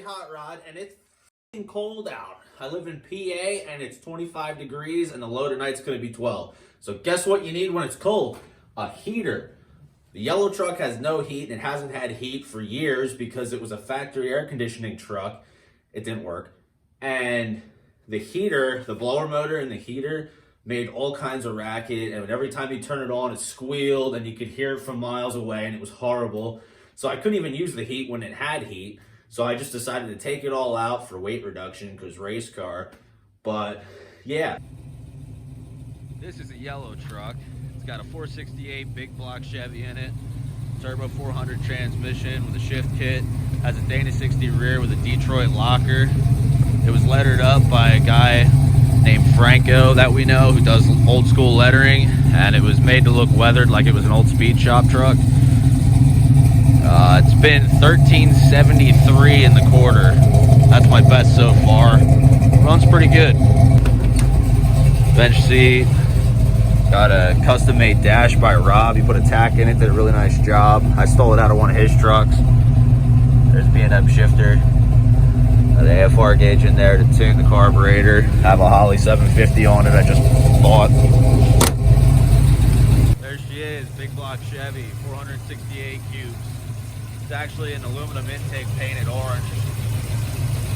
hot rod, and it's f***ing cold out. I live in PA, and it's 25 degrees, and the low tonight's going to be 12. So guess what you need when it's cold? A heater. The yellow truck has no heat, and it hasn't had heat for years because it was a factory air conditioning truck. It didn't work. And the heater, the blower motor and the heater made all kinds of racket, and every time you turn it on, it squealed, and you could hear it from miles away, and it was horrible. So I couldn't even use the heat when it had heat. So I just decided to take it all out for weight reduction because race car. But yeah. This is a yellow truck. It's got a 468 Big Block Chevy in it. Turbo 400 transmission with a shift kit. Has a Dana 60 rear with a Detroit locker. It was lettered up by a guy named Franco that we know who does old school lettering, and it was made to look weathered like it was an old speed shop truck. It's been 1373 in the quarter. That's my best so far. Runs pretty good. Bench seat. Got a custom made dash by Rob. He put a tack in it, did a really nice job. I stole it out of one of his trucks. There's B&M shifter. Got the AFR gauge in there to tune the carburetor. Have a Holly 750 on it I just bought. There she is, Big Block Chevy, 468 cubes. It's actually an aluminum intake painted orange.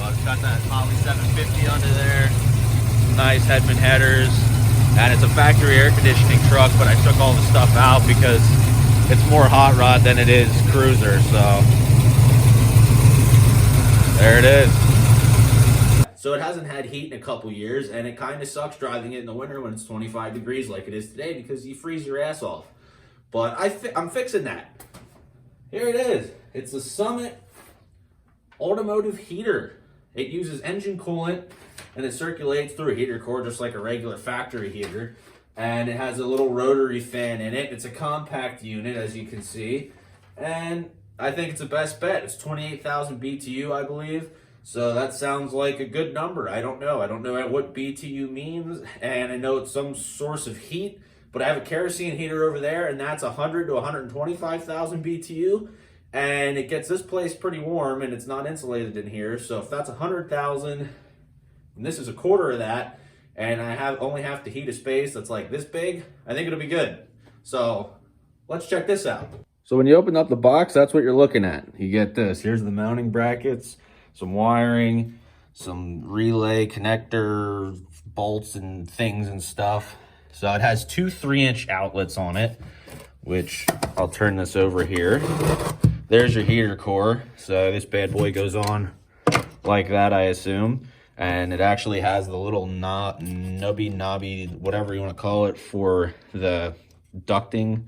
But it's got that Holly 750 under there. Nice Hedman headers. And it's a factory air conditioning truck, but I took all the stuff out because it's more hot rod than it is cruiser, so there it is. So it hasn't had heat in a couple years, and it kind of sucks driving it in the winter when it's 25 degrees like it is today because you freeze your ass off. But I'm fixing that. Here it is. It's a Summit automotive heater. It uses engine coolant, and it circulates through a heater core just like a regular factory heater. And it has a little rotary fan in it. It's a compact unit, as you can see. And I think it's the best bet. It's 28,000 BTU, I believe. So that sounds like a good number. I don't know. I don't know what BTU means. And I know it's some source of heat. But I have a kerosene heater over there, and that's 100 to 125,000 BTU. And it gets this place pretty warm, and it's not insulated in here. So if that's 100,000, and this is a quarter of that, and I only have to heat a space that's like this big, I think it'll be good. So let's check this out. So when you open up the box, that's what you're looking at. You get this. Here's the mounting brackets, some wiring, some relay connector bolts and things and stuff. So it has two 3-inch outlets on it, which I'll turn this over here. There's your heater core. So this bad boy goes on like that, I assume. And it actually has the little knobby, whatever you want to call it, for the ducting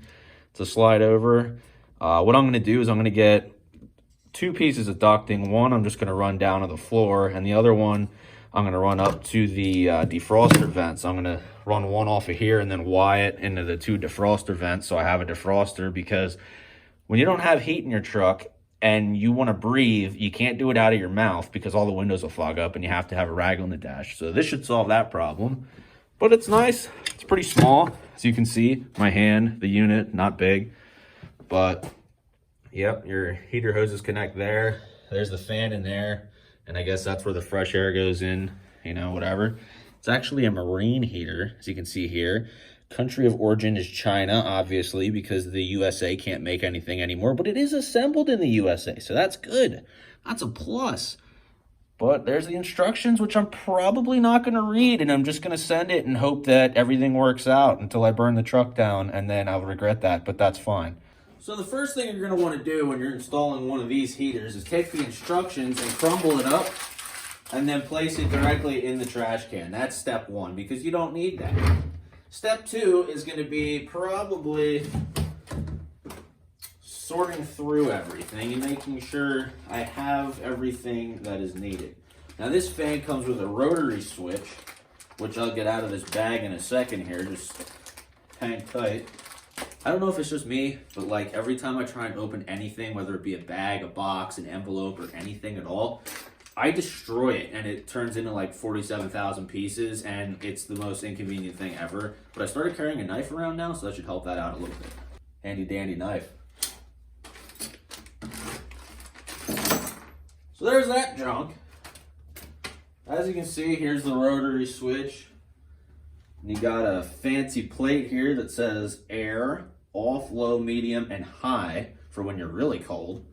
to slide over. What I'm going to do is I'm going to get two pieces of ducting. One I'm just going to run down to the floor, and the other one I'm going to run up to the defroster vent. So I'm going to run one off of here and then wire it into the two defroster vents so I have a defroster, because when you don't have heat in your truck and you want to breathe, you can't do it out of your mouth because all the windows will fog up and you have to have a rag on the dash. So this should solve that problem. But it's nice. It's pretty small. As you can see, my hand, the unit, not big. But, yep, your heater hoses connect there. There's the fan in there. And I guess that's where the fresh air goes in, you know, whatever. It's actually a marine heater, as you can see here. Country of origin is China, obviously, because the USA can't make anything anymore. But it is assembled in the USA, so that's good. That's a plus. But there's the instructions, which I'm probably not going to read, and I'm just going to send it and hope that everything works out until I burn the truck down, and then I'll regret that, but that's fine. So the first thing you're going to want to do when you're installing one of these heaters is take the instructions and crumble it up and then place it directly in the trash can. That's step one, because you don't need that. Step two is going to be probably sorting through everything and making sure I have everything that is needed. Now this fan comes with a rotary switch, which I'll get out of this bag in a second here. Just hang tight. I don't know if it's just me, but like every time I try and open anything, whether it be a bag, a box, an envelope, or anything at all, I destroy it and it turns into like 47,000 pieces, and it's the most inconvenient thing ever. But I started carrying a knife around now, so that should help that out a little bit. Handy dandy knife. So So there's that junk. As you can see, here's the rotary switch. And you got a fancy plate here that says air, off, low, medium, and high for when you're really cold.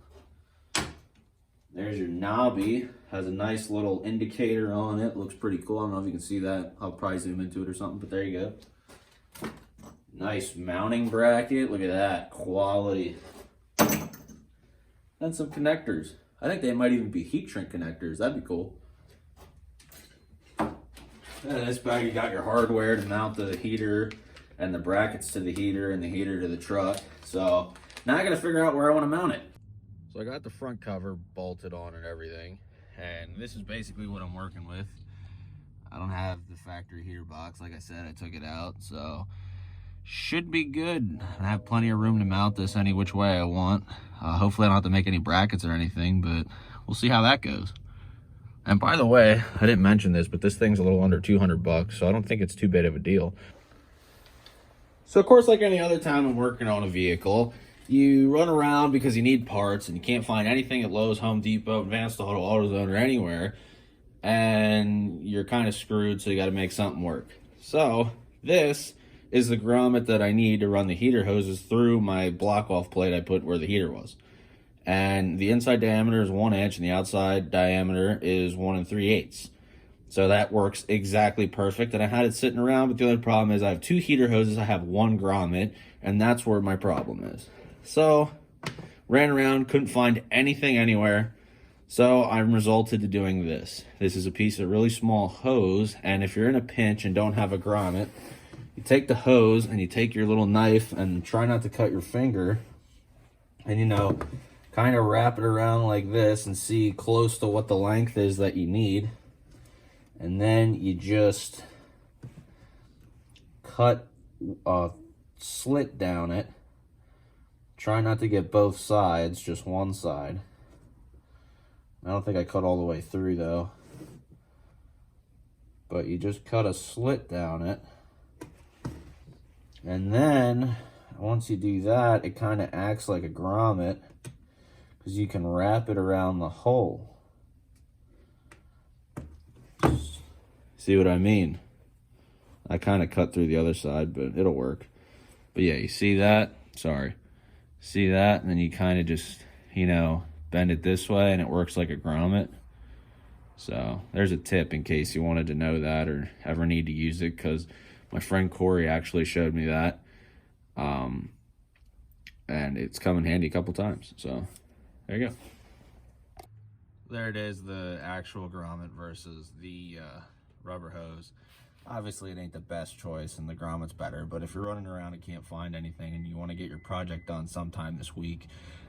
There's your knobby. Has a nice little indicator on it. Looks pretty cool. I don't know if you can see that. I'll probably zoom into it or something, but there you go. Nice mounting bracket. Look at that. Quality. And some connectors. I think they might even be heat shrink connectors. That'd be cool. And in this bag, you got your hardware to mount the heater and the brackets to the heater and the heater to the truck. So now I got to figure out where I want to mount it. So I got the front cover bolted on and everything. And this is basically what I'm working with. I don't have the factory heater box. Like I said, I took it out. So should be good. I have plenty of room to mount this any which way I want. Hopefully I don't have to make any brackets or anything, but we'll see how that goes. And by the way, I didn't mention this, but this thing's a little under 200 bucks, so I don't think it's too big of a deal. So of course, like any other time I'm working on a vehicle, you run around because you need parts and you can't find anything at Lowe's, Home Depot, Advanced Auto, AutoZone, or anywhere, and you're kind of screwed, so you got to make something work. So this is the grommet that I need to run the heater hoses through my block-off plate I put where the heater was. And the inside diameter is 1 inch and the outside diameter is 1 3/8. So that works exactly perfect. And I had it sitting around, but the other problem is I have 2 heater hoses, I have 1 grommet, and that's where my problem is. So ran around, couldn't find anything anywhere. So I'm resulted to doing this. This is a piece of really small hose, and if you're in a pinch and don't have a grommet, you take the hose and you take your little knife and try not to cut your finger, and you know, kind of wrap it around like this and see close to what the length is that you need. And then you just cut a slit down it. Try not to get both sides, just one side. I don't think I cut all the way through though. But you just cut a slit down it. And then once you do that, it kind of acts like a grommet, because you can wrap it around the hole. See what I mean? I kind of cut through the other side, but it'll work. But yeah, you see that? Sorry. See that? And then you kind of just, you know, bend it this way and it works like a grommet. So there's a tip in case you wanted to know that or ever need to use it, because my friend Corey actually showed me that. And it's come in handy a couple times. So there you go. There it is, the actual grommet versus the rubber hose. Obviously it ain't the best choice and the grommet's better, but if you're running around and can't find anything and you want to get your project done sometime this week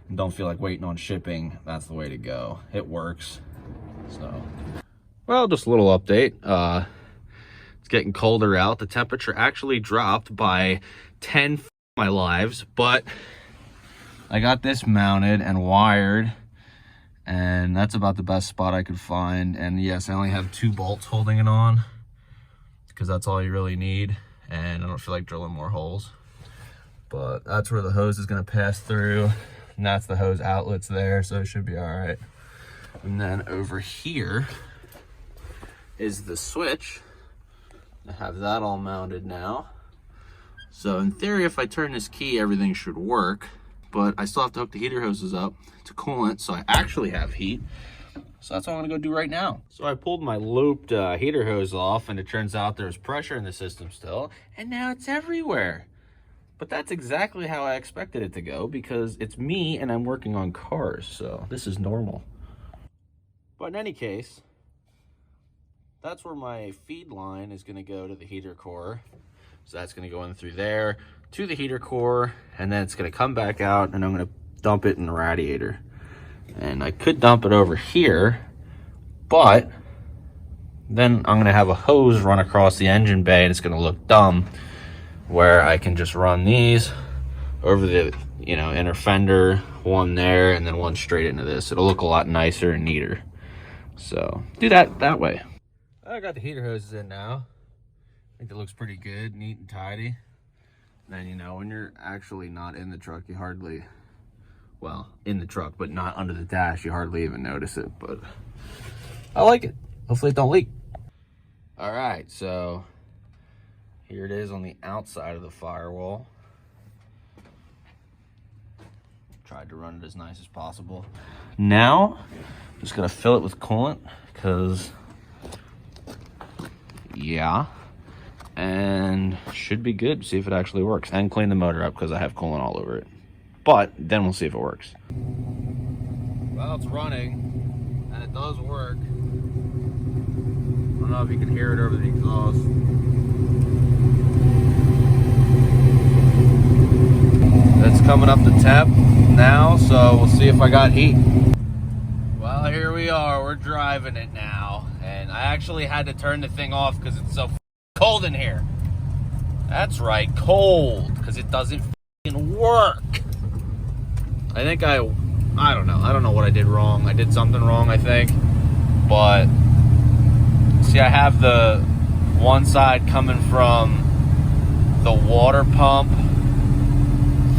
and don't feel like waiting on shipping, that's the way to go. It works. So, well, just a little update. It's getting colder out. The temperature actually dropped by 10 my lives, but I got this mounted and wired, and that's about the best spot I could find. And yes, I only have 2 bolts holding it on, because that's all you really need, and I don't feel like drilling more holes. But that's where the hose is going to pass through, and that's the hose outlets there, so it should be all right. And then over here is the switch. I have that all mounted now. So in theory, if I turn this key, everything should work, but I still have to hook the heater hoses up to coolant, so I actually have heat. So that's what I'm gonna go do right now. So I pulled my looped heater hose off, and it turns out there's pressure in the system still, and now it's everywhere. But that's exactly how I expected it to go, because it's me and I'm working on cars, so this is normal. But in any case, that's where my feed line is gonna go to the heater core. So that's gonna go in through there to the heater core, and then it's gonna come back out, and I'm gonna dump it in the radiator. And I could dump it over here, but then I'm gonna have a hose run across the engine bay, and it's gonna look dumb, where I can just run these over the, you know, inner fender, one there, and then one straight into this. It'll look a lot nicer and neater. So do that way. I got the heater hoses in now. I think it looks pretty good, neat and tidy. And then, you know, when you're actually not in the truck, you hardly well, in the truck, but not under the dash. You hardly even notice it, but I like it. Hopefully it don't leak. All right, so here it is on the outside of the firewall. Tried to run it as nice as possible. Now, I'm just gonna fill it with coolant, because, yeah, and should be good. See if it actually works, and clean the motor up because I have coolant all over it. But then we'll see if it works. Well, it's running, and it does work. I don't know if you can hear it over the exhaust. It's coming up to temp now, so we'll see if I got heat. Well, here we are. We're driving it now, and I actually had to turn the thing off because it's so cold in here. That's right, cold, because it doesn't work. I think I don't know. I don't know what I did wrong. I did something wrong, I think. But see, I have the one side coming from the water pump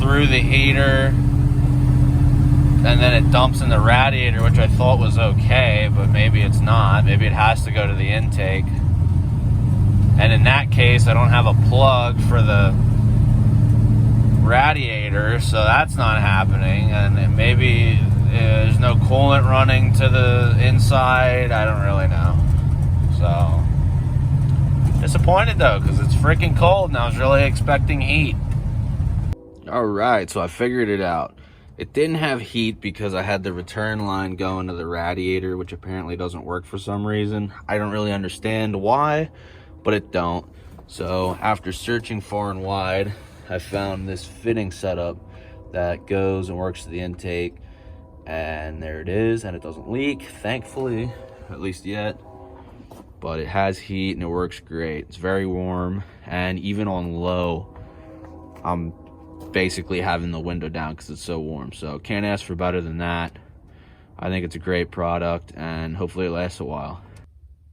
through the heater, and then it dumps in the radiator, which I thought was okay, but maybe it's not. Maybe it has to go to the intake. And in that case, I don't have a plug for the radiator, so that's not happening. And maybe there's no coolant running to the inside. I don't really know. So disappointed though, because it's freaking cold and I was really expecting heat. All right, so I figured it out. It didn't have heat because I had the return line going to the radiator, which apparently doesn't work for some reason. I don't really understand why, but it don't. So after searching far and wide, I found this fitting setup that goes and works to the intake, and there it is, and it doesn't leak, thankfully, at least yet. But it has heat and it works great. It's very warm, and even on low, I'm basically having the window down because it's so warm. So can't ask for better than that. I think it's a great product, and hopefully it lasts a while.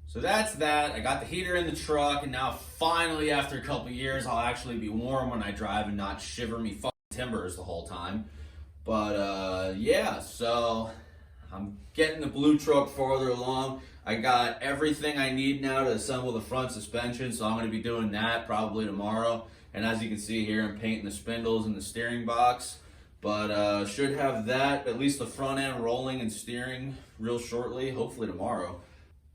So that's that. I got the heater in the truck, and now finally, after a couple years, I'll actually be warm when I drive and not shiver me fucking timbers the whole time. But yeah, so I'm getting the blue truck farther along. I got everything I need now to assemble the front suspension, so I'm going to be doing that probably tomorrow. And as you can see here, I'm painting the spindles in the steering box. But should have that, at least the front end, rolling and steering real shortly, hopefully tomorrow.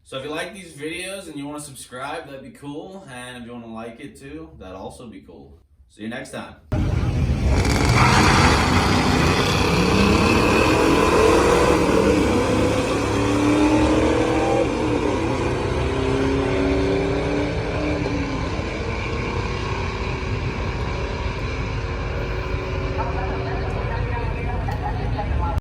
So if you like these videos and you want to subscribe, that'd be cool. And if you want to like it too, that'd also be cool. See you next time.